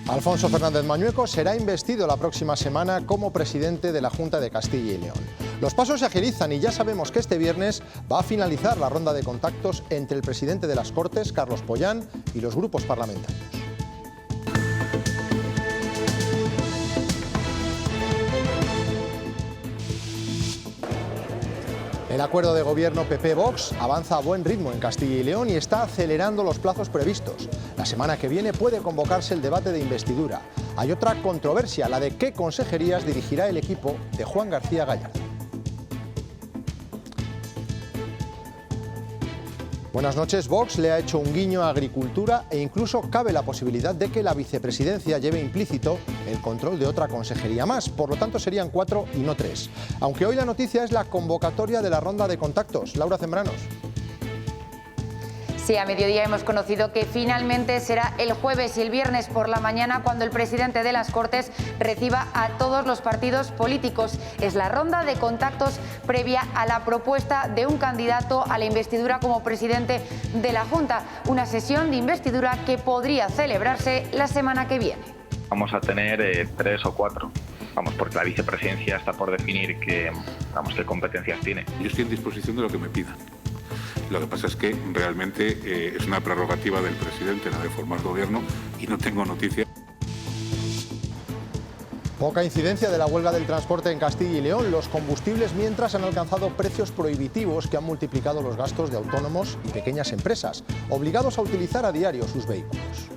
Alfonso Fernández Mañueco será investido la próxima semana como presidente de la Junta de Castilla y León. Los pasos se agilizan y ya sabemos que este viernes va a finalizar la ronda de contactos entre el presidente de las Cortes, Carlos Pollán, y los grupos parlamentarios. El acuerdo de gobierno PP-Vox avanza a buen ritmo en Castilla y León y está acelerando los plazos previstos. La semana que viene puede convocarse el debate de investidura. Hay otra controversia, la de qué consejerías dirigirá el equipo de Juan García Gallardo. Buenas noches. Vox le ha hecho un guiño a Agricultura e incluso cabe la posibilidad de que la vicepresidencia lleve implícito el control de otra consejería más. Por lo tanto, serían 4 y no 3. Aunque hoy la noticia es la convocatoria de la ronda de contactos. Laura Zembranos. Sí, a mediodía hemos conocido que finalmente será el jueves y el viernes por la mañana cuando el presidente de las Cortes reciba a todos los partidos políticos. Es la ronda de contactos previa a la propuesta de un candidato a la investidura como presidente de la Junta. Una sesión de investidura que podría celebrarse la semana que viene. Vamos a tener 3 o 4. Porque la vicepresidencia está por definir qué competencias tiene. Yo estoy en disposición de lo que me pidan. Lo que pasa es que realmente es una prerrogativa del presidente la de formar gobierno y no tengo noticia. Poca incidencia de la huelga del transporte en Castilla y León. Los combustibles mientras han alcanzado precios prohibitivos que han multiplicado los gastos de autónomos y pequeñas empresas, obligados a utilizar a diario sus vehículos.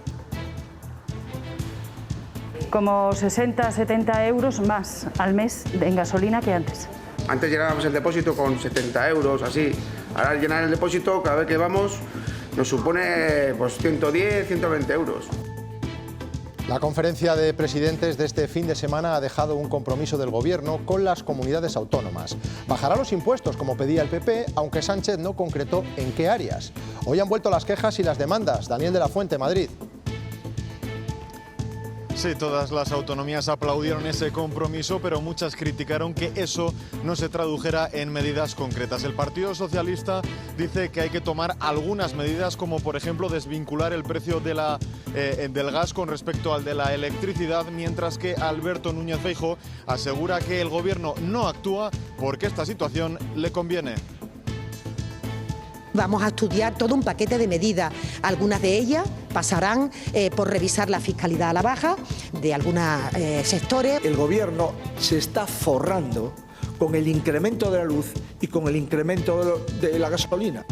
Como 60-70 euros más al mes en gasolina que antes. Antes llenábamos el depósito con 70 euros, así. Ahora llenar el depósito, cada vez que vamos, nos supone 110, 120 euros. La conferencia de presidentes de este fin de semana ha dejado un compromiso del Gobierno con las comunidades autónomas. Bajará los impuestos, como pedía el PP, aunque Sánchez no concretó en qué áreas. Hoy han vuelto las quejas y las demandas. Daniel de la Fuente, Madrid. Sí, todas las autonomías aplaudieron ese compromiso, pero muchas criticaron que eso no se tradujera en medidas concretas. El Partido Socialista dice que hay que tomar algunas medidas, como por ejemplo desvincular el precio de del gas con respecto al de la electricidad, mientras que Alberto Núñez Feijóo asegura que el Gobierno no actúa porque esta situación le conviene. Vamos a estudiar todo un paquete de medidas. Algunas de ellas pasarán por revisar la fiscalidad a la baja de algunos sectores. El Gobierno se está forrando con el incremento de la luz y con el incremento de la gasolina.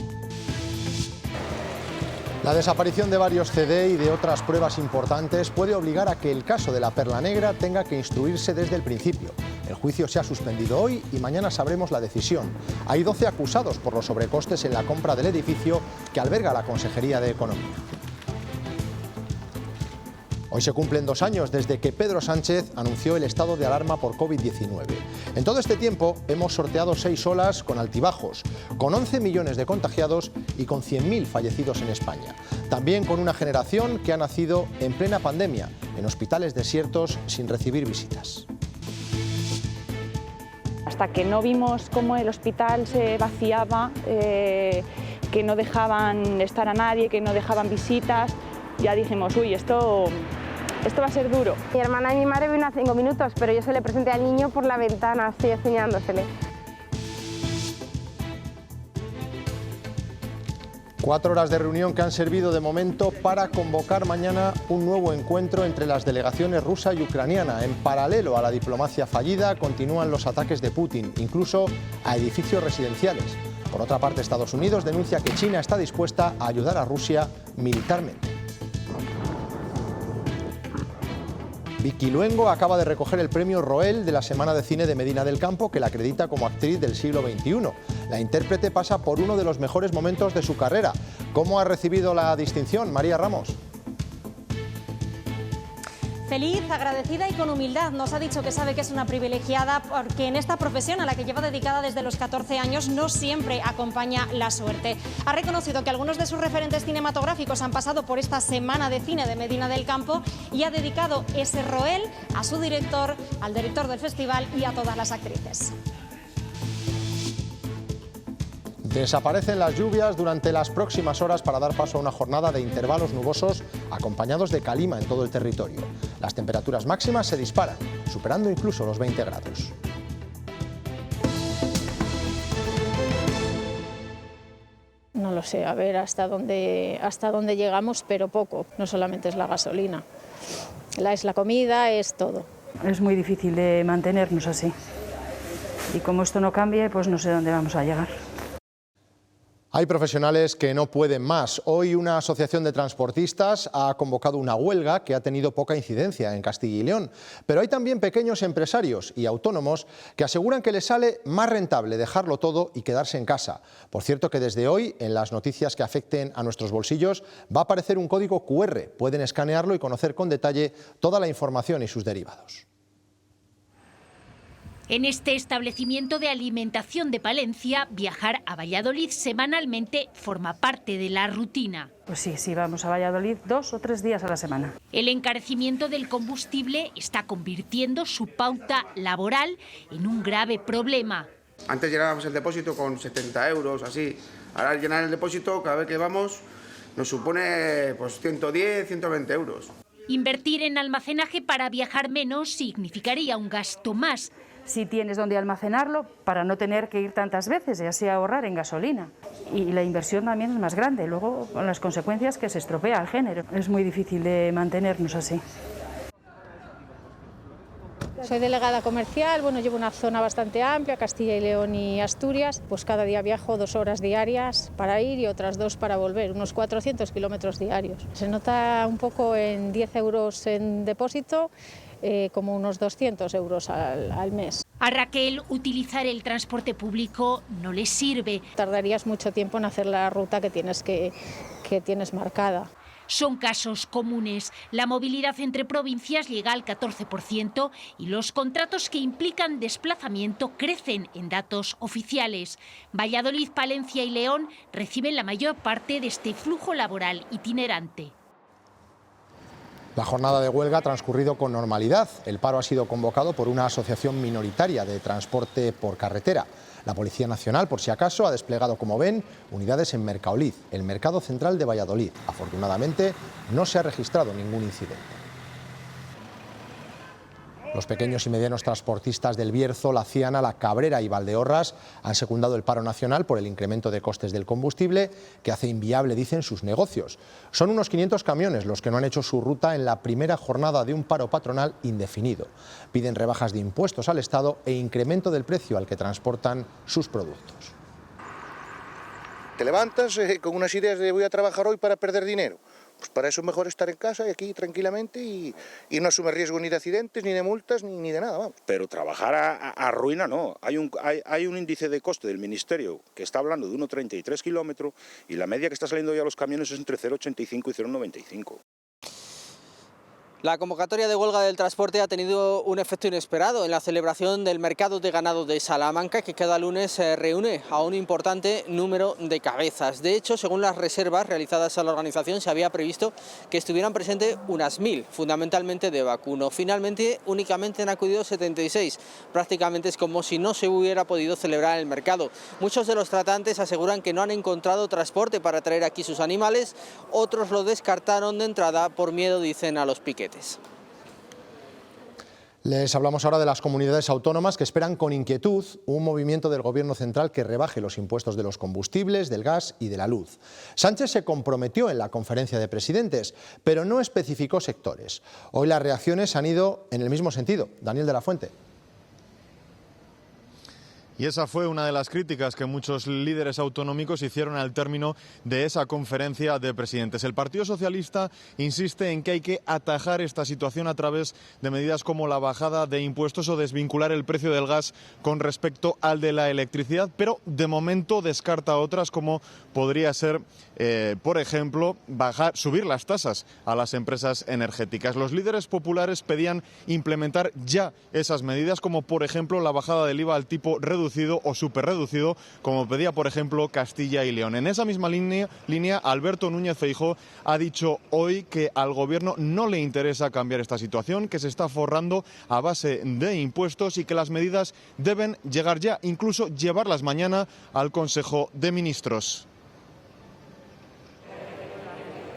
La desaparición de varios CD y de otras pruebas importantes puede obligar a que el caso de la Perla Negra tenga que instruirse desde el principio. El juicio se ha suspendido hoy y mañana sabremos la decisión. Hay 12 acusados por los sobrecostes en la compra del edificio que alberga la Consejería de Economía. Hoy se cumplen 2 años desde que Pedro Sánchez anunció el estado de alarma por COVID-19. En todo este tiempo hemos sorteado 6 olas con altibajos, con 11 millones de contagiados y con 100.000 fallecidos en España. También con una generación que ha nacido en plena pandemia, en hospitales desiertos sin recibir visitas. Hasta que no vimos cómo el hospital se vaciaba, que no dejaban estar a nadie, que no dejaban visitas, ya dijimos, uy, esto va a ser duro. Mi hermana y mi madre vino a 5 minutos, pero yo se le presenté al niño por la ventana, estoy enseñándosele. 4 horas de reunión que han servido de momento para convocar mañana un nuevo encuentro entre las delegaciones rusa y ucraniana. En paralelo a la diplomacia fallida, continúan los ataques de Putin, incluso a edificios residenciales. Por otra parte, Estados Unidos denuncia que China está dispuesta a ayudar a Rusia militarmente. Vicky Luengo acaba de recoger el premio Roel de la Semana de Cine de Medina del Campo, que la acredita como actriz del siglo XXI. La intérprete pasa por uno de los mejores momentos de su carrera. ¿Cómo ha recibido la distinción, María Ramos? Feliz, agradecida y con humildad. Nos ha dicho que sabe que es una privilegiada porque en esta profesión a la que lleva dedicada desde los 14 años no siempre acompaña la suerte. Ha reconocido que algunos de sus referentes cinematográficos han pasado por esta Semana de Cine de Medina del Campo y ha dedicado ese Roel a su director, al director del festival y a todas las actrices. Desaparecen las lluvias durante las próximas horas para dar paso a una jornada de intervalos nubosos acompañados de calima en todo el territorio. Las temperaturas máximas se disparan, superando incluso los 20 grados. No lo sé, a ver hasta dónde llegamos, pero poco. No solamente es la gasolina, es la comida, es todo. Es muy difícil de mantenernos así. Y como esto no cambie, pues no sé dónde vamos a llegar. Hay profesionales que no pueden más. Hoy una asociación de transportistas ha convocado una huelga que ha tenido poca incidencia en Castilla y León. Pero hay también pequeños empresarios y autónomos que aseguran que les sale más rentable dejarlo todo y quedarse en casa. Por cierto que desde hoy, en las noticias que afecten a nuestros bolsillos, va a aparecer un código QR. Pueden escanearlo y conocer con detalle toda la información y sus derivados. En este establecimiento de alimentación de Palencia, viajar a Valladolid semanalmente forma parte de la rutina. Pues sí, vamos a Valladolid 2 o 3 días a la semana. El encarecimiento del combustible está convirtiendo su pauta laboral en un grave problema. Antes llenábamos el depósito con 70 euros, así. Ahora llenar el depósito, cada vez que vamos, nos supone pues 110, 120 euros. Invertir en almacenaje para viajar menos significaría un gasto más. Si tienes donde almacenarlo, para no tener que ir tantas veces y así ahorrar en gasolina. Y la inversión también es más grande, luego con las consecuencias que se estropea el género. Es muy difícil de mantenernos así. Soy delegada comercial, llevo una zona bastante amplia, Castilla y León y Asturias. Pues cada día viajo 2 horas diarias para ir y otras 2 para volver, unos 400 kilómetros diarios. Se nota un poco en 10 euros en depósito, como unos 200 euros al mes. A Raquel, utilizar el transporte público no le sirve. Tardarías mucho tiempo en hacer la ruta que tienes marcada. Son casos comunes. La movilidad entre provincias llega al 14% y los contratos que implican desplazamiento crecen en datos oficiales. Valladolid, Palencia y León reciben la mayor parte de este flujo laboral itinerante. La jornada de huelga ha transcurrido con normalidad. El paro ha sido convocado por una asociación minoritaria de transporte por carretera. La Policía Nacional, por si acaso, ha desplegado, como ven, unidades en Mercaolid, el mercado central de Valladolid. Afortunadamente, no se ha registrado ningún incidente. Los pequeños y medianos transportistas del Bierzo, La Ciana, La Cabrera y Valdeorras han secundado el paro nacional por el incremento de costes del combustible que hace inviable, dicen, sus negocios. Son unos 500 camiones los que no han hecho su ruta en la primera jornada de un paro patronal indefinido. Piden rebajas de impuestos al Estado e incremento del precio al que transportan sus productos. Te levantas con unas ideas de voy a trabajar hoy para perder dinero. Pues para eso es mejor estar en casa y aquí tranquilamente y no asumir riesgo ni de accidentes, ni de multas, ni de nada. Vamos. Pero trabajar a ruina no. Hay un índice de coste del Ministerio que está hablando de 1,33 kilómetros y la media que está saliendo ya a los camiones es entre 0,85 y 0,95. La convocatoria de huelga del transporte ha tenido un efecto inesperado en la celebración del mercado de ganado de Salamanca, que cada lunes se reúne a un importante número de cabezas. De hecho, según las reservas realizadas a la organización, se había previsto que estuvieran presentes unas 1000, fundamentalmente de vacuno. Finalmente, únicamente han acudido 76. Prácticamente es como si no se hubiera podido celebrar el mercado. Muchos de los tratantes aseguran que no han encontrado transporte para traer aquí sus animales. Otros lo descartaron de entrada por miedo, dicen, a los piquetes. Les hablamos ahora de las comunidades autónomas que esperan con inquietud un movimiento del Gobierno central que rebaje los impuestos de los combustibles, del gas y de la luz. Sánchez se comprometió en la conferencia de presidentes, pero no especificó sectores. Hoy las reacciones han ido en el mismo sentido. Daniel de la Fuente. Y esa fue una de las críticas que muchos líderes autonómicos hicieron al término de esa conferencia de presidentes. El Partido Socialista insiste en que hay que atajar esta situación a través de medidas como la bajada de impuestos o desvincular el precio del gas con respecto al de la electricidad, pero de momento descarta otras como podría ser, por ejemplo, subir las tasas a las empresas energéticas. Los líderes populares pedían implementar ya esas medidas como, por ejemplo, la bajada del IVA al tipo reducido reducido o superreducido, como pedía, por ejemplo, Castilla y León. En esa misma línea, Alberto Núñez Feijóo ha dicho hoy que al Gobierno no le interesa cambiar esta situación, que se está forrando a base de impuestos y que las medidas deben llegar ya, incluso llevarlas mañana al Consejo de Ministros.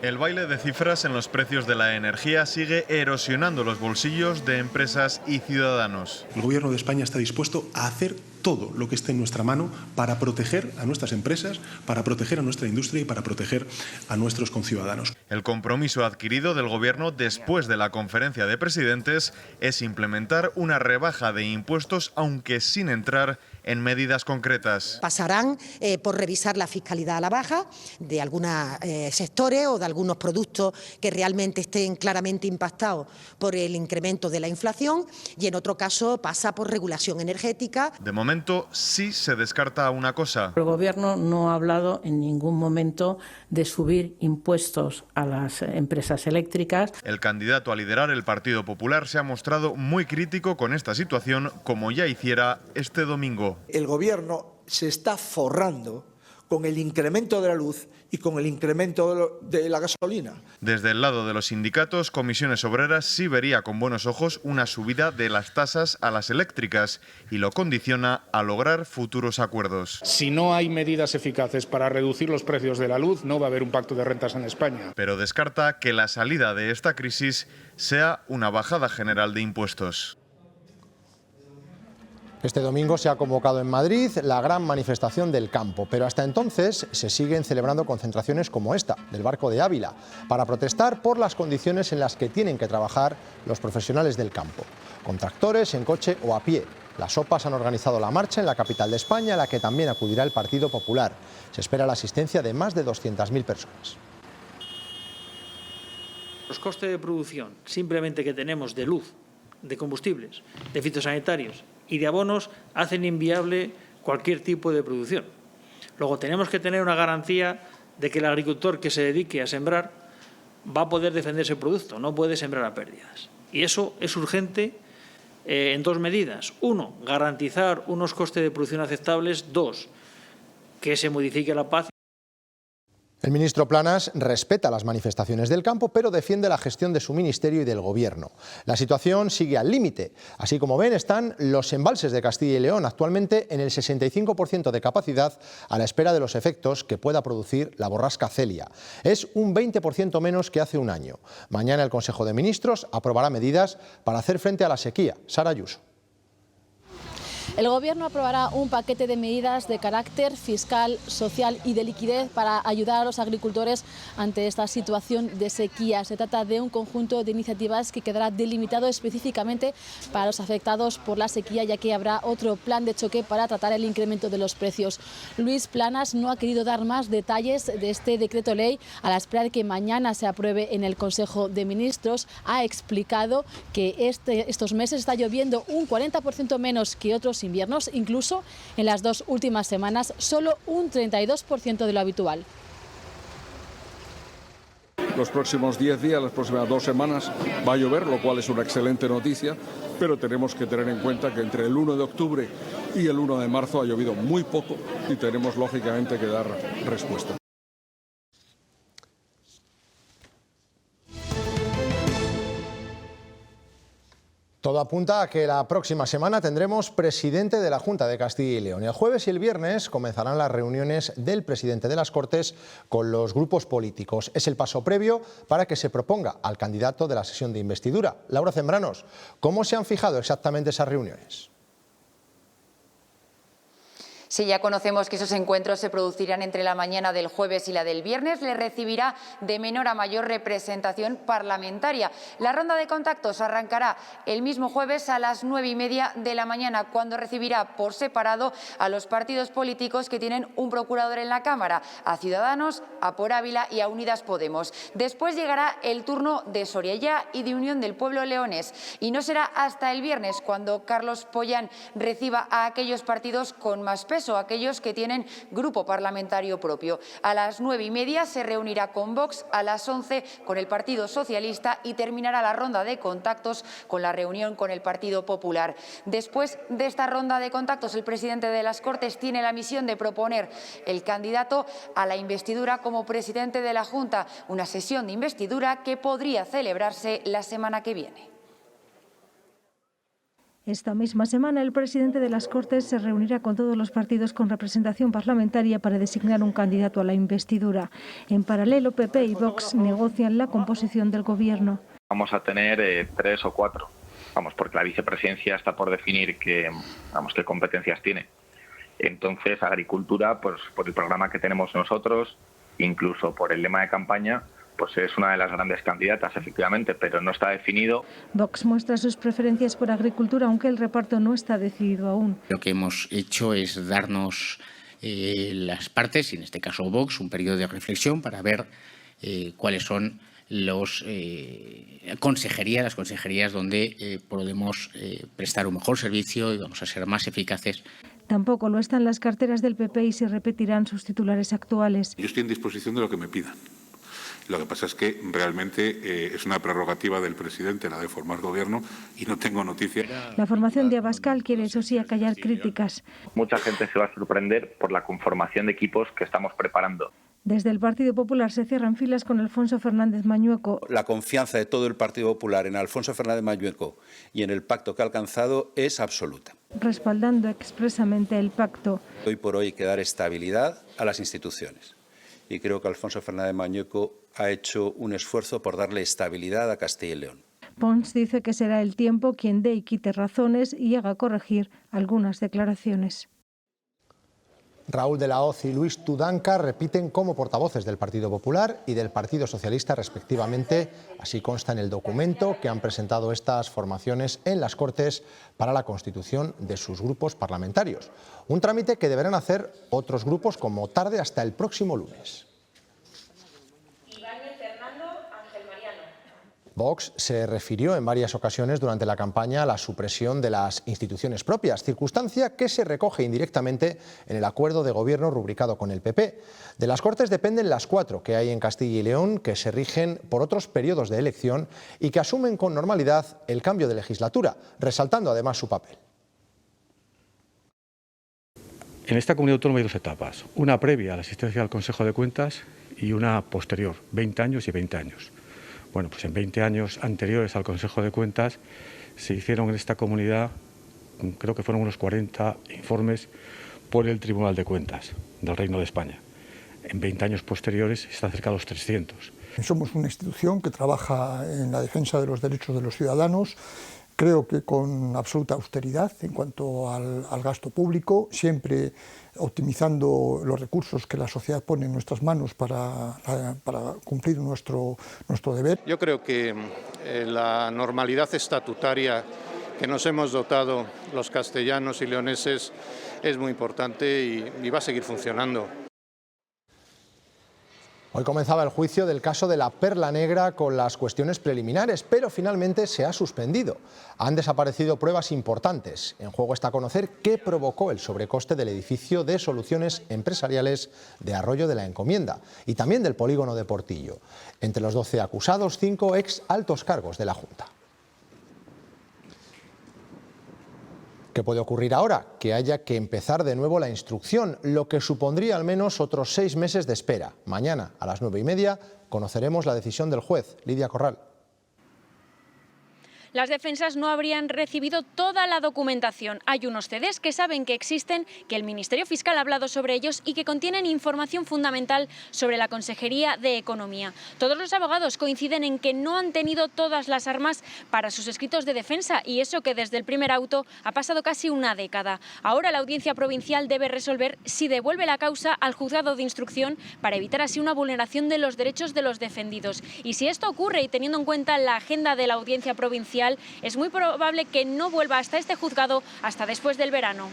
El baile de cifras en los precios de la energía sigue erosionando los bolsillos de empresas y ciudadanos. El Gobierno de España está dispuesto a hacer todo lo que esté en nuestra mano para proteger a nuestras empresas, para proteger a nuestra industria y para proteger a nuestros conciudadanos. El compromiso adquirido del Gobierno después de la conferencia de presidentes es implementar una rebaja de impuestos, aunque sin entrar en medidas concretas. Pasarán por revisar la fiscalidad a la baja de algunos sectores o de algunos productos que realmente estén claramente impactados por el incremento de la inflación, y en otro caso pasa por regulación energética. De momento sí se descarta una cosa. El Gobierno no ha hablado en ningún momento de subir impuestos a las empresas eléctricas. El candidato a liderar el Partido Popular se ha mostrado muy crítico con esta situación, como ya hiciera este domingo. El Gobierno se está forrando con el incremento de la luz y con el incremento de la gasolina. Desde el lado de los sindicatos, Comisiones Obreras sí vería con buenos ojos una subida de las tasas a las eléctricas y lo condiciona a lograr futuros acuerdos. Si no hay medidas eficaces para reducir los precios de la luz, no va a haber un pacto de rentas en España. Pero descarta que la salida de esta crisis sea una bajada general de impuestos. Este domingo se ha convocado en Madrid la gran manifestación del campo, pero hasta entonces se siguen celebrando concentraciones como esta, del Barco de Ávila, para protestar por las condiciones en las que tienen que trabajar los profesionales del campo, con tractores, en coche o a pie. Las OPAs han organizado la marcha en la capital de España, a la que también acudirá el Partido Popular. Se espera la asistencia de más de 200.000 personas. Los costes de producción simplemente que tenemos de luz, de combustibles, de fitosanitarios y de abonos hacen inviable cualquier tipo de producción. Luego tenemos que tener una garantía de que el agricultor que se dedique a sembrar va a poder defender ese producto, no puede sembrar a pérdidas. Y eso es urgente en dos medidas. Uno, garantizar unos costes de producción aceptables. Dos, que se modifique la PAC. El ministro Planas respeta las manifestaciones del campo, pero defiende la gestión de su ministerio y del Gobierno. La situación sigue al límite. Así como ven, están los embalses de Castilla y León, actualmente en el 65% de capacidad, a la espera de los efectos que pueda producir la borrasca Celia. Es un 20% menos que hace un año. Mañana el Consejo de Ministros aprobará medidas para hacer frente a la sequía. Sara Ayuso. El Gobierno aprobará un paquete de medidas de carácter fiscal, social y de liquidez para ayudar a los agricultores ante esta situación de sequía. Se trata de un conjunto de iniciativas que quedará delimitado específicamente para los afectados por la sequía, ya que habrá otro plan de choque para tratar el incremento de los precios. Luis Planas no ha querido dar más detalles de este decreto ley a la espera de que mañana se apruebe en el Consejo de Ministros. Ha explicado que estos meses está lloviendo un 40% menos que otros inviernos, incluso en las dos últimas semanas solo un 32% de lo habitual. Los próximos 10 días, las próximas 2 semanas va a llover, lo cual es una excelente noticia, pero tenemos que tener en cuenta que entre el 1 de octubre y el 1 de marzo ha llovido muy poco y tenemos lógicamente que dar respuesta. Todo apunta a que la próxima semana tendremos presidente de la Junta de Castilla y León. El jueves y el viernes comenzarán las reuniones del presidente de las Cortes con los grupos políticos. Es el paso previo para que se proponga al candidato de la sesión de investidura. Laura Zembranos, ¿cómo se han fijado exactamente esas reuniones? Sí, ya conocemos que esos encuentros se producirán entre la mañana del jueves y la del viernes. Le recibirá de menor a mayor representación parlamentaria. La ronda de contactos arrancará el mismo jueves a las 9:30 de la mañana, cuando recibirá por separado a los partidos políticos que tienen un procurador en la Cámara, a Ciudadanos, a Por Ávila y a Unidas Podemos. Después llegará el turno de Soria y de Unión del Pueblo Leonés. Y no será hasta el viernes cuando Carlos Pollán reciba a aquellos partidos con más peso, expreso aquellos que tienen grupo parlamentario propio. A las 9:30 se reunirá con Vox, a las 11 con el Partido Socialista y terminará la ronda de contactos con la reunión con el Partido Popular. Después de esta ronda de contactos, el presidente de las Cortes tiene la misión de proponer el candidato a la investidura como presidente de la Junta, una sesión de investidura que podría celebrarse la semana que viene. Esta misma semana, el presidente de las Cortes se reunirá con todos los partidos con representación parlamentaria para designar un candidato a la investidura. En paralelo, PP y Vox negocian la composición del Gobierno. Vamos a tener 3 o 4, porque la vicepresidencia está por definir qué competencias tiene. Entonces, Agricultura, pues por el programa que tenemos nosotros, incluso por el lema de campaña, pues es una de las grandes candidatas, efectivamente, pero no está definido. Vox muestra sus preferencias por Agricultura, aunque el reparto no está decidido aún. Lo que hemos hecho es darnos las partes, y en este caso Vox, un periodo de reflexión para ver cuáles son las consejerías donde podemos prestar un mejor servicio y vamos a ser más eficaces. Tampoco lo están las carteras del PP y se repetirán sus titulares actuales. Yo estoy en disposición de lo que me pidan. Lo que pasa es que realmente es una prerrogativa del presidente la de formar gobierno y no tengo noticia. La formación de Abascal quiere, eso sí, acallar críticas. Mucha gente se va a sorprender por la conformación de equipos que estamos preparando. Desde el Partido Popular se cierran filas con Alfonso Fernández Mañueco. La confianza de todo el Partido Popular en Alfonso Fernández Mañueco y en el pacto que ha alcanzado es absoluta. Respaldando expresamente el pacto. Hoy por hoy hay que dar estabilidad a las instituciones. Y creo que Alfonso Fernández Mañueco ha hecho un esfuerzo por darle estabilidad a Castilla y León. Pons dice que será el tiempo quien dé y quite razones y haga corregir algunas declaraciones. Raúl de la Hoz y Luis Tudanca repiten como portavoces del Partido Popular y del Partido Socialista respectivamente. Así consta en el documento que han presentado estas formaciones en las Cortes para la constitución de sus grupos parlamentarios. Un trámite que deberán hacer otros grupos como tarde hasta el próximo lunes. Vox se refirió en varias ocasiones durante la campaña a la supresión de las instituciones propias, circunstancia que se recoge indirectamente en el acuerdo de gobierno rubricado con el PP. De las Cortes dependen las 4 que hay en Castilla y León, que se rigen por otros periodos de elección y que asumen con normalidad el cambio de legislatura, resaltando además su papel. En esta comunidad autónoma hay 2 etapas, una previa a la asistencia al Consejo de Cuentas y una posterior, 20 años y 20 años. Bueno, pues en 20 años anteriores al Consejo de Cuentas se hicieron en esta comunidad, creo que fueron unos 40 informes por el Tribunal de Cuentas del Reino de España. En 20 años posteriores están cerca de los 300. Somos una institución que trabaja en la defensa de los derechos de los ciudadanos, creo que con absoluta austeridad en cuanto al gasto público, siempre optimizando los recursos que la sociedad pone en nuestras manos para cumplir nuestro deber. Yo creo que la normalidad estatutaria que nos hemos dotado los castellanos y leoneses es muy importante y va a seguir funcionando. Hoy comenzaba el juicio del caso de la Perla Negra con las cuestiones preliminares, pero finalmente se ha suspendido. Han desaparecido pruebas importantes. En juego está conocer qué provocó el sobrecoste del edificio de soluciones empresariales de Arroyo de la Encomienda y también del polígono de Portillo. Entre los 12 acusados, 5 ex altos cargos de la Junta. ¿Qué puede ocurrir ahora? Que haya que empezar de nuevo la instrucción, lo que supondría al menos otros 6 meses de espera. Mañana a las 9:30 conoceremos la decisión del juez. Lidia Corral. Las defensas no habrían recibido toda la documentación. Hay unos CDs que saben que existen, que el Ministerio Fiscal ha hablado sobre ellos y que contienen información fundamental sobre la Consejería de Economía. Todos los abogados coinciden en que no han tenido todas las armas para sus escritos de defensa y eso que desde el primer auto ha pasado casi una década. Ahora la Audiencia Provincial debe resolver si devuelve la causa al juzgado de instrucción para evitar así una vulneración de los derechos de los defendidos. Y si esto ocurre y teniendo en cuenta la agenda de la Audiencia Provincial, es muy probable que no vuelva hasta este juzgado hasta después del verano.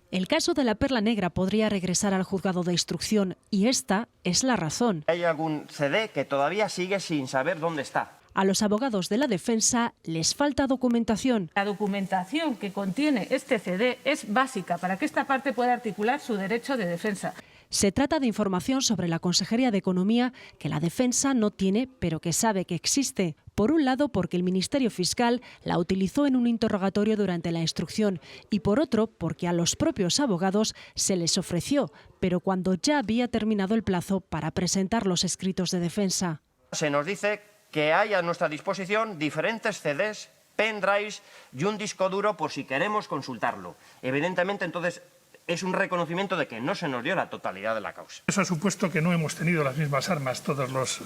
El caso de la Perla Negra podría regresar al juzgado de instrucción y esta es la razón. Hay algún CD que todavía sigue sin saber dónde está. A los abogados de la defensa les falta documentación. La documentación que contiene este CD es básica para que esta parte pueda articular su derecho de defensa. Se trata de información sobre la Consejería de Economía que la defensa no tiene, pero que sabe que existe. Por un lado, porque el Ministerio Fiscal la utilizó en un interrogatorio durante la instrucción y por otro, porque a los propios abogados se les ofreció, pero cuando ya había terminado el plazo para presentar los escritos de defensa. Se nos dice que hay a nuestra disposición diferentes CDs, pendrives y un disco duro por si queremos consultarlo. Evidentemente, entonces, es un reconocimiento de que no se nos dio la totalidad de la causa. Eso ha supuesto que no hemos tenido las mismas armas todos los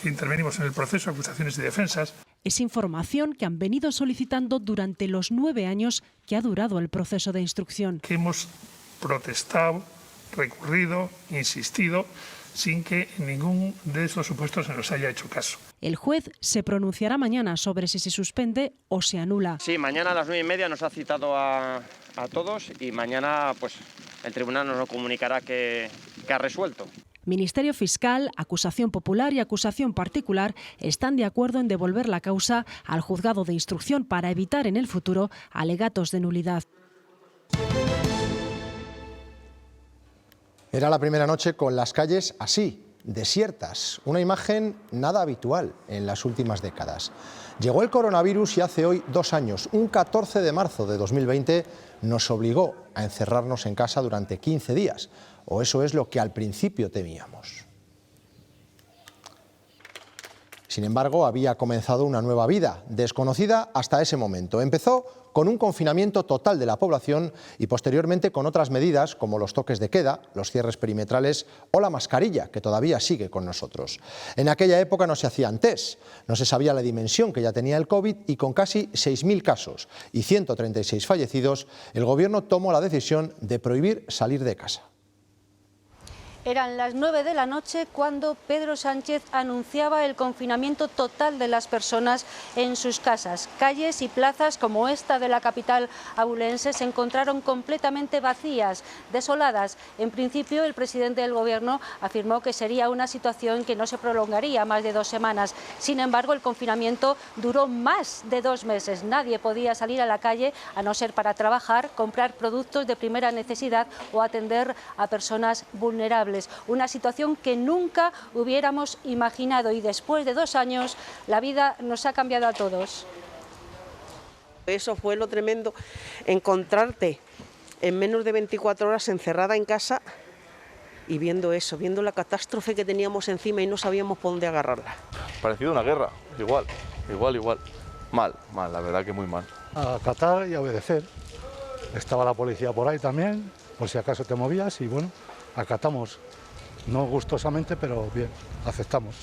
que intervenimos en el proceso, acusaciones y defensas. Es información que han venido solicitando durante los 9 años que ha durado el proceso de instrucción. Que hemos protestado, recurrido, insistido, sin que en ningún de esos supuestos se nos haya hecho caso. El juez se pronunciará mañana sobre si se suspende o se anula. Sí, mañana a las 9:30 nos ha citado a todos y mañana pues el tribunal nos lo comunicará que ha resuelto. Ministerio Fiscal, acusación popular y acusación particular están de acuerdo en devolver la causa al juzgado de instrucción para evitar en el futuro alegatos de nulidad. Era la primera noche con las calles así, desiertas, una imagen nada habitual en las últimas décadas. Llegó el coronavirus y hace hoy 2 años, un 14 de marzo de 2020, nos obligó a encerrarnos en casa durante 15 días, o eso es lo que al principio temíamos. Sin embargo, había comenzado una nueva vida, desconocida hasta ese momento. Empezó con un confinamiento total de la población y posteriormente con otras medidas como los toques de queda, los cierres perimetrales o la mascarilla, que todavía sigue con nosotros. En aquella época no se hacían test, no se sabía la dimensión que ya tenía el COVID y con casi 6.000 casos y 136 fallecidos, el Gobierno tomó la decisión de prohibir salir de casa. Eran las 9 de la noche cuando Pedro Sánchez anunciaba el confinamiento total de las personas en sus casas. Calles y plazas como esta de la capital abulense se encontraron completamente vacías, desoladas. En principio, el presidente del Gobierno afirmó que sería una situación que no se prolongaría más de 2 semanas. Sin embargo, el confinamiento duró más de 2 meses. Nadie podía salir a la calle a no ser para trabajar, comprar productos de primera necesidad o atender a personas vulnerables. Una situación que nunca hubiéramos imaginado y después de 2 años la vida nos ha cambiado a todos. Eso fue lo tremendo, encontrarte en menos de 24 horas encerrada en casa y viendo eso, viendo la catástrofe que teníamos encima y no sabíamos por dónde agarrarla. Parecido a una guerra, igual. Mal, la verdad que muy mal. Acatar y obedecer. Estaba la policía por ahí también, por si acaso te movías y bueno, acatamos, no gustosamente, pero bien, aceptamos.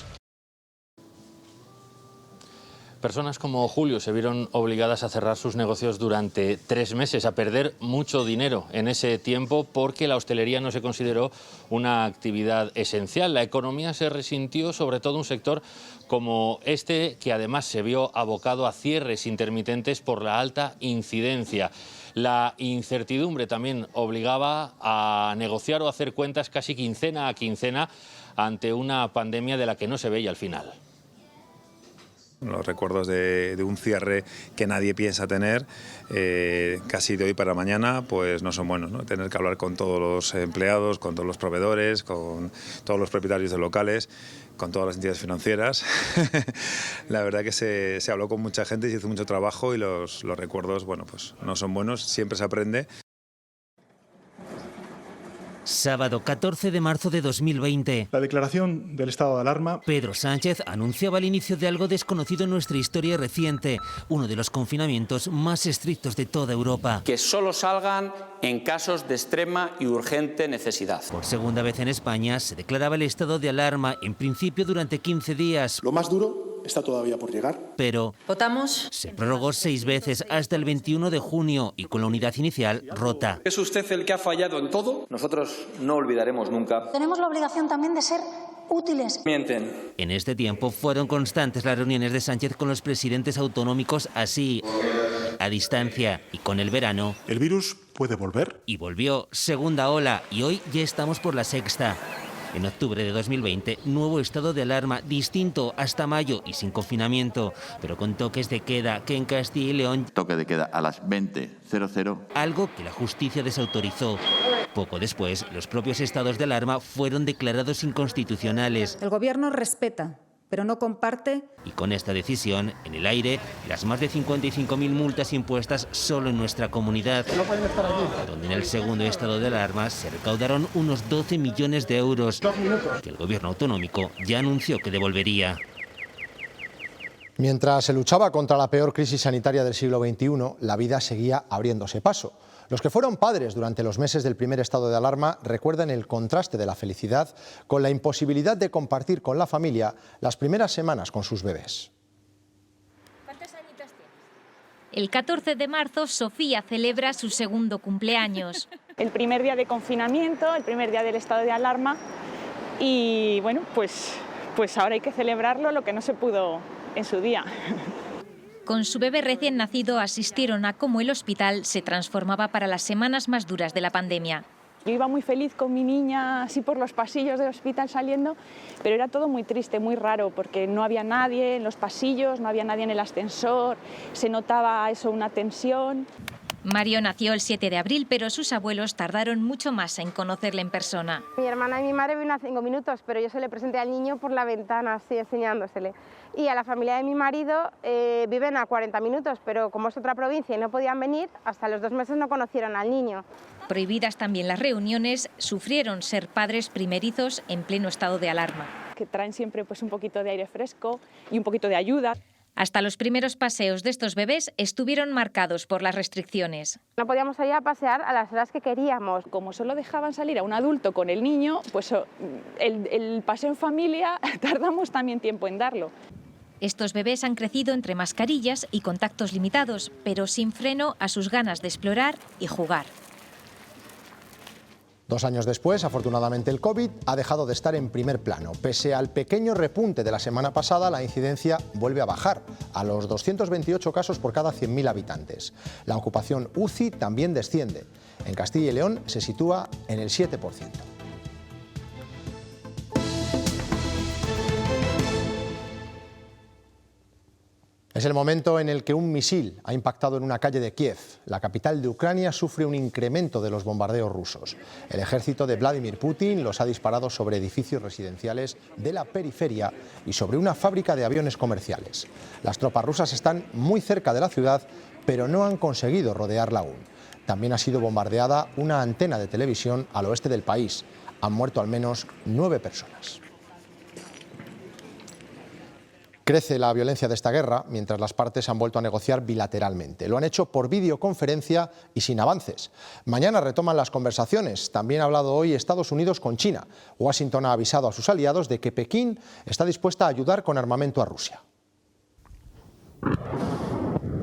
Personas como Julio se vieron obligadas a cerrar sus negocios durante 3 meses, a perder mucho dinero en ese tiempo porque la hostelería no se consideró una actividad esencial. La economía se resintió, sobre todo un sector como este, que además se vio abocado a cierres intermitentes por la alta incidencia. La incertidumbre también obligaba a negociar o hacer cuentas casi quincena a quincena ante una pandemia de la que no se veía el final. Los recuerdos de un cierre que nadie piensa tener, casi de hoy para mañana, pues no son buenos, ¿no? Tener que hablar con todos los empleados, con todos los proveedores, con todos los propietarios de locales, con todas las entidades financieras. La verdad que se habló con mucha gente, se hizo mucho trabajo y los recuerdos, bueno, pues no son buenos, siempre se aprende. Sábado 14 de marzo de 2020. La declaración del estado de alarma. Pedro Sánchez anunciaba el inicio de algo desconocido en nuestra historia reciente, uno de los confinamientos más estrictos de toda Europa. Que solo salgan en casos de extrema y urgente necesidad. Por segunda vez en España se declaraba el estado de alarma, en principio durante 15 días. Lo más duro está todavía por llegar. Pero ¿votamos? Se prorrogó 6 veces hasta el 21 de junio y con la unidad inicial rota. ¿Es usted el que ha fallado en todo? Nosotros no olvidaremos nunca. Tenemos la obligación también de ser útiles. Mienten. En este tiempo fueron constantes las reuniones de Sánchez con los presidentes autonómicos así, a distancia, y con el verano. ¿El virus puede volver? Y volvió, segunda ola, y hoy ya estamos por la sexta. En octubre de 2020, nuevo estado de alarma, distinto hasta mayo y sin confinamiento, pero con toques de queda que en Castilla y León... Toque de queda a las 20:00. Algo que la justicia desautorizó. Poco después, los propios estados de alarma fueron declarados inconstitucionales. El Gobierno respeta, pero no comparte. Y con esta decisión, en el aire, las más de 55.000 multas impuestas solo en nuestra comunidad, donde en el segundo estado de alarma se recaudaron unos 12 millones de euros, que el Gobierno autonómico ya anunció que devolvería. Mientras se luchaba contra la peor crisis sanitaria del siglo XXI, la vida seguía abriéndose paso. Los que fueron padres durante los meses del primer estado de alarma recuerdan el contraste de la felicidad con la imposibilidad de compartir con la familia las primeras semanas con sus bebés. ¿Cuántos añitos tienes? El 14 de marzo, Sofía celebra su segundo cumpleaños. El primer día de confinamiento, el primer día del estado de alarma y bueno, pues ahora hay que celebrarlo, lo que no se pudo en su día. Con su bebé recién nacido asistieron a cómo el hospital se transformaba para las semanas más duras de la pandemia. Yo iba muy feliz con mi niña así por los pasillos del hospital saliendo, pero era todo muy triste, muy raro, porque no había nadie en los pasillos, no había nadie en el ascensor, se notaba eso, una tensión. Mario nació el 7 de abril, pero sus abuelos tardaron mucho más en conocerle en persona. Mi hermana y mi madre vino a 5 minutos, pero yo se le presenté al niño por la ventana, así enseñándosele. Y a la familia de mi marido viven a 40 minutos, pero como es otra provincia y no podían venir, hasta los 2 meses no conocieron al niño. Prohibidas también las reuniones, sufrieron ser padres primerizos en pleno estado de alarma. Que traen siempre pues, un poquito de aire fresco y un poquito de ayuda. Hasta los primeros paseos de estos bebés estuvieron marcados por las restricciones. No podíamos salir a pasear a las horas que queríamos. Como solo dejaban salir a un adulto con el niño, pues el paseo en familia tardamos también tiempo en darlo. Estos bebés han crecido entre mascarillas y contactos limitados, pero sin freno a sus ganas de explorar y jugar. 2 años después, afortunadamente, el COVID ha dejado de estar en primer plano. Pese al pequeño repunte de la semana pasada, la incidencia vuelve a bajar, a los 228 casos por cada 100.000 habitantes. La ocupación UCI también desciende. En Castilla y León se sitúa en el 7%. Es el momento en el que un misil ha impactado en una calle de Kiev. La capital de Ucrania sufre un incremento de los bombardeos rusos. El ejército de Vladimir Putin los ha disparado sobre edificios residenciales de la periferia y sobre una fábrica de aviones comerciales. Las tropas rusas están muy cerca de la ciudad, pero no han conseguido rodearla aún. También ha sido bombardeada una antena de televisión al oeste del país. Han muerto al menos 9 personas. Crece la violencia de esta guerra mientras las partes han vuelto a negociar bilateralmente. Lo han hecho por videoconferencia y sin avances. Mañana retoman las conversaciones. También ha hablado hoy Estados Unidos con China. Washington ha avisado a sus aliados de que Pekín está dispuesta a ayudar con armamento a Rusia.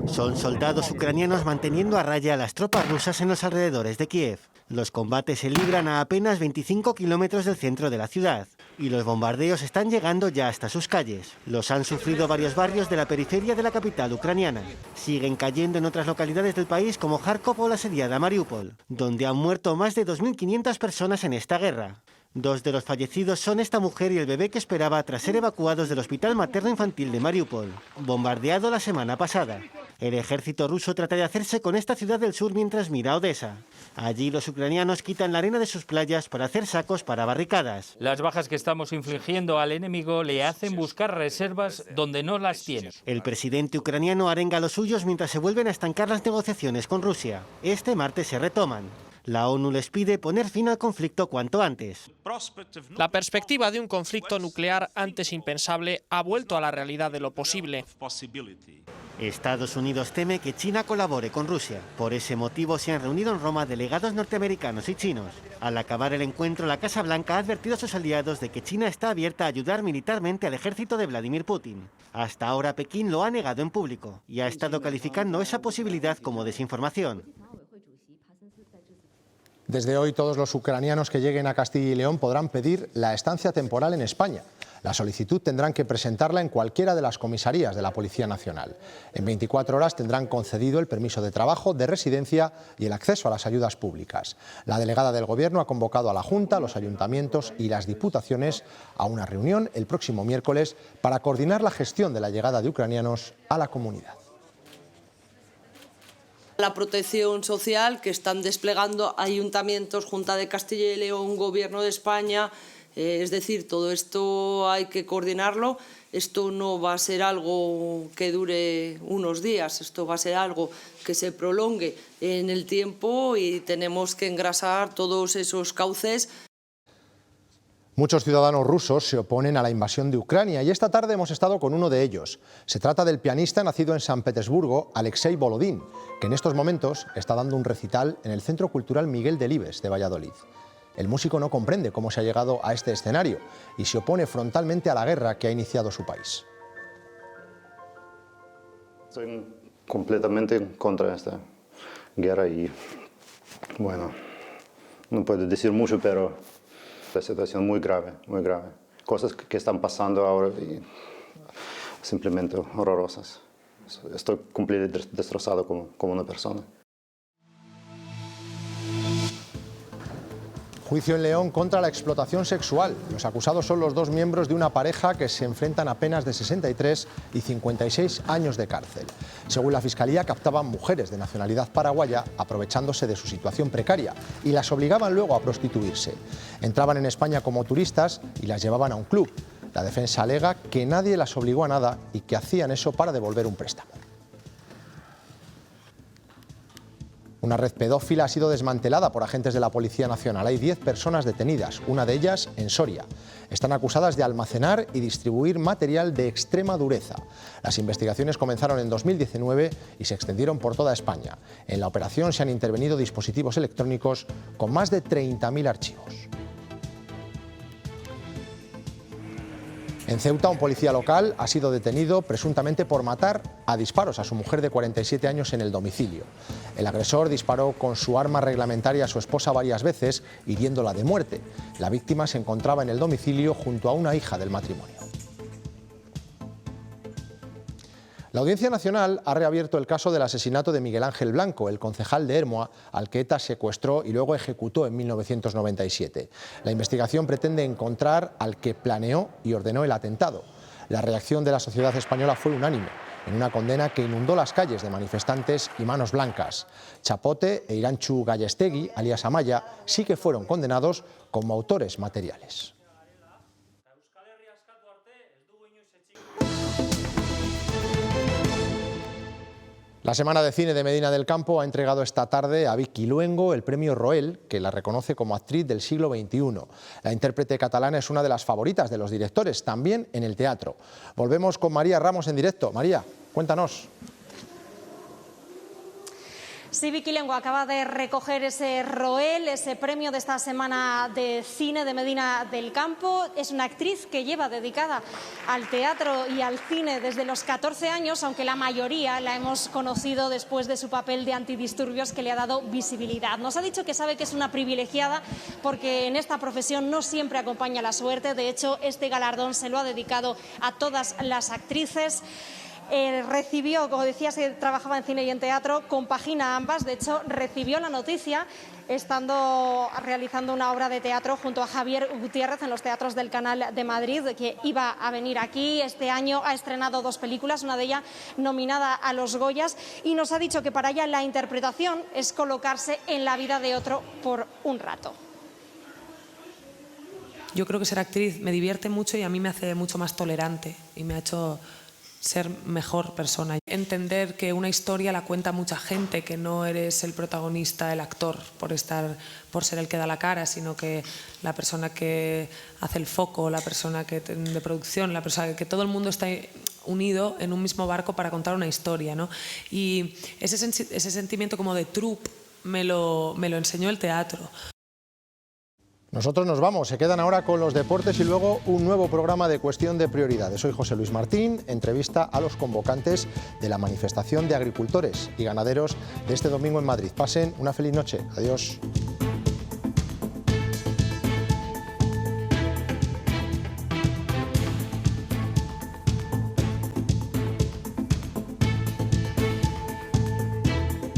Son soldados ucranianos manteniendo a raya a las tropas rusas en los alrededores de Kiev. Los combates se libran a apenas 25 kilómetros del centro de la ciudad y los bombardeos están llegando ya hasta sus calles. Los han sufrido varios barrios de la periferia de la capital ucraniana. Siguen cayendo en otras localidades del país como Kharkov o la asediada Mariupol, donde han muerto más de 2.500 personas en esta guerra. 2 de los fallecidos son esta mujer y el bebé que esperaba tras ser evacuados del Hospital Materno-Infantil de Mariupol, bombardeado la semana pasada. El ejército ruso trata de hacerse con esta ciudad del sur mientras mira a Odessa. Allí los ucranianos quitan la arena de sus playas para hacer sacos para barricadas. Las bajas que estamos infligiendo al enemigo le hacen buscar reservas donde no las tiene. El presidente ucraniano arenga a los suyos mientras se vuelven a estancar las negociaciones con Rusia. Este martes se retoman. La ONU les pide poner fin al conflicto cuanto antes. La perspectiva de un conflicto nuclear antes impensable ha vuelto a la realidad de lo posible. Estados Unidos teme que China colabore con Rusia. Por ese motivo se han reunido en Roma delegados norteamericanos y chinos. Al acabar el encuentro, la Casa Blanca ha advertido a sus aliados de que China está abierta a ayudar militarmente al ejército de Vladimir Putin. Hasta ahora Pekín lo ha negado en público y ha estado calificando esa posibilidad como desinformación. Desde hoy todos los ucranianos que lleguen a Castilla y León podrán pedir la estancia temporal en España. La solicitud tendrán que presentarla en cualquiera de las comisarías de la Policía Nacional. En 24 horas tendrán concedido el permiso de trabajo, de residencia y el acceso a las ayudas públicas. La delegada del Gobierno ha convocado a la Junta, los ayuntamientos y las diputaciones a una reunión el próximo miércoles para coordinar la gestión de la llegada de ucranianos a la comunidad. La protección social que están desplegando ayuntamientos, Junta de Castilla y León, Gobierno de España, es decir, todo esto hay que coordinarlo. Esto no va a ser algo que dure unos días, esto va a ser algo que se prolongue en el tiempo y tenemos que engrasar todos esos cauces. Muchos ciudadanos rusos se oponen a la invasión de Ucrania y esta tarde hemos estado con uno de ellos. Se trata del pianista nacido en San Petersburgo, Alexei Volodín, que en estos momentos está dando un recital en el Centro Cultural Miguel Delibes de Valladolid. El músico no comprende cómo se ha llegado a este escenario y se opone frontalmente a la guerra que ha iniciado su país. Estoy completamente contra esta guerra y, bueno, no puedo decir mucho, pero la situación muy grave, muy grave. Cosas que están pasando ahora y simplemente horrorosas. Estoy completamente destrozado como una persona. Juicio en León contra la explotación sexual. Los acusados son los dos miembros de una pareja que se enfrentan a penas de 63 y 56 años de cárcel. Según la Fiscalía, captaban mujeres de nacionalidad paraguaya aprovechándose de su situación precaria y las obligaban luego a prostituirse. Entraban en España como turistas y las llevaban a un club. La defensa alega que nadie las obligó a nada y que hacían eso para devolver un préstamo. Una red pedófila ha sido desmantelada por agentes de la Policía Nacional. Hay 10 personas detenidas, una de ellas en Soria. Están acusadas de almacenar y distribuir material de extrema dureza. Las investigaciones comenzaron en 2019 y se extendieron por toda España. En la operación se han intervenido dispositivos electrónicos con más de 30.000 archivos. En Ceuta, un policía local ha sido detenido presuntamente por matar a disparos a su mujer de 47 años en el domicilio. El agresor disparó con su arma reglamentaria a su esposa varias veces, hiriéndola de muerte. La víctima se encontraba en el domicilio junto a una hija del matrimonio. La Audiencia Nacional ha reabierto el caso del asesinato de Miguel Ángel Blanco, el concejal de Hermoa, al que ETA secuestró y luego ejecutó en 1997. La investigación pretende encontrar al que planeó y ordenó el atentado. La reacción de la sociedad española fue unánime, en una condena que inundó las calles de manifestantes y manos blancas. Chapote e Irantxu Gallestegui, alias Amaya, sí que fueron condenados como autores materiales. La Semana de Cine de Medina del Campo ha entregado esta tarde a Vicky Luengo el premio Roel, que la reconoce como actriz del siglo XXI. La intérprete catalana es una de las favoritas de los directores, también en el teatro. Volvemos con María Ramos en directo. María, cuéntanos. Sí, Vicky Luengo acaba de recoger ese Roel, ese premio de esta Semana de Cine de Medina del Campo. Es una actriz que lleva dedicada al teatro y al cine desde los 14 años, aunque la mayoría la hemos conocido después de su papel de antidisturbios que le ha dado visibilidad. Nos ha dicho que sabe que es una privilegiada porque en esta profesión no siempre acompaña la suerte. De hecho, este galardón se lo ha dedicado a todas las actrices. Recibió, como decías, que trabajaba en cine y en teatro, compagina ambas. De hecho, recibió la noticia estando realizando una obra de teatro junto a Javier Gutiérrez en los teatros del Canal de Madrid, que iba a venir aquí. Este año ha estrenado 2 películas, una de ellas nominada a los Goyas, y nos ha dicho que para ella la interpretación es colocarse en la vida de otro por un rato. Yo creo que ser actriz me divierte mucho y a mí me hace mucho más tolerante y me ha hecho ser mejor persona. Entender que una historia la cuenta mucha gente, que no eres el protagonista, el actor, por ser el que da la cara, sino que la persona que hace el foco, la persona de producción, la persona que todo el mundo está unido en un mismo barco para contar una historia, ¿no? Y ese sentimiento como de troupe me lo enseñó el teatro. Nosotros nos vamos, se quedan ahora con los deportes y luego un nuevo programa de Cuestión de Prioridades. Soy José Luis Martín, entrevista a los convocantes de la manifestación de agricultores y ganaderos de este domingo en Madrid. Pasen una feliz noche. Adiós.